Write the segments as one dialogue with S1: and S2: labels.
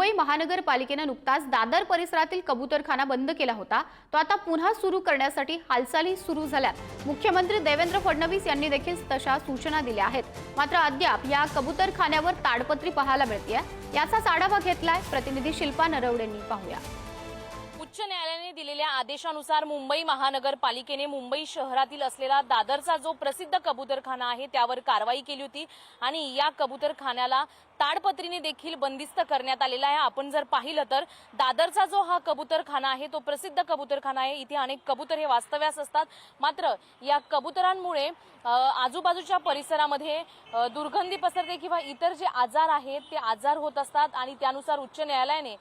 S1: मुंबई महानगरपालिकेने नुकताच दादर परिसरातील कबूतरखाना बंद केला होता, तो आता पुन्हा सुरू करण्यासाठी हालचाली सुरू झाल्यात। मुख्यमंत्री देवेंद्र फडणवीस यांनी देखील तशा सूचना दिल्या आहेत। मात्र अद्याप या कबूतरखान्यावर ताडपत्री पाहायला मिळते। याचाच आढावा घेतलाय प्रतिनिधी शिल्पा नरवडेंनी। पाहूया।
S2: उच्च न्यायालयाने दिलेल्या आदेशानुसार मुंबई महानगरपालिकेने मुंबई शहरातील असलेला दादरचा जो प्रसिद्ध कबूतरखाना आहे त्यावर कारवाई केली होती आणि या कबूतरखान्याला ताडपत्रीने देखील बंदिस्त करण्यात आलेला आहे। आपण जर पाहिलं तर दादरचा जो हा कबूतरखाना आहे तो प्रसिद्ध कबूतरखाना आहे। इथे अनेक कबूतर हे वास्तव्यास असतात। मात्र या कबुतरांमुळे आजूबाजूच्या परिसरामध्ये दुर्गंधी पसरते किंवा इतर जे आजार आहेत ते आजार होत असतात आणि त्यानुसार उच्च न्यायालयाने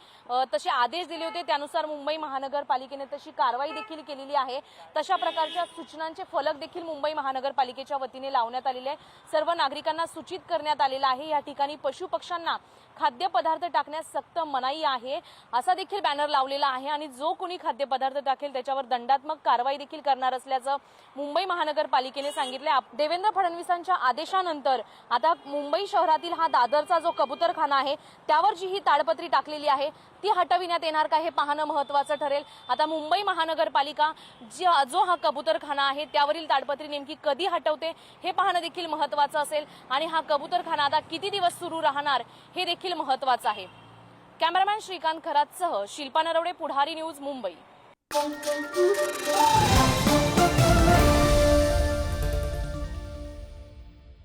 S2: तसे आदेश दिले होते। त्यानुसार मुंबई महानगरपालिकेने तशी कारवाई देखील केलेली आहे। तशा प्रकारच्या सूचनांचे फलक देखील मुंबई महानगरपालिकेच्या वतीने लावण्यात आलेले आहे। सर्व नागरिकांना सूचित करण्यात आलेलं आहे या ठिकाणी पशुपक्ष्यांना खाद्यपदार्थ टाकण्यास सक्त मनाई आहे असा देखील बॅनर लावलेला आहे आणि जो कोणी खाद्यपदार्थ टाकेल त्याच्यावर दंडात्मक कारवाई देखील करणार असल्याचं मुंबई महानगरपालिकेने सांगितले। देवेंद्र फडणवीसांच्या आदेशानंतर आता मुंबई शहरातील हा दादरचा जो कबूतरखाना आहे त्यावर जी ही ताडपत्री टाकलेली आहे ती हटविण्यात येणार का हे पाहणं महत्त्वाचं ठरेल। आता मुंबई महानगरपालिका जो हा कबूतरखाना आहे त्यावरील ताडपत्री नेमकी कधी हटवते हे पाहणं देखील महत्त्वाचं असेल आणि हा कबूतरखाना आता किती दिवस सुरू राहणार हे देखील महत्त्वाचं आहे। कॅमेरामॅन श्रीकांत खरातसह शिल्पा नरवडे, पुढारी न्यूज, मुंबई।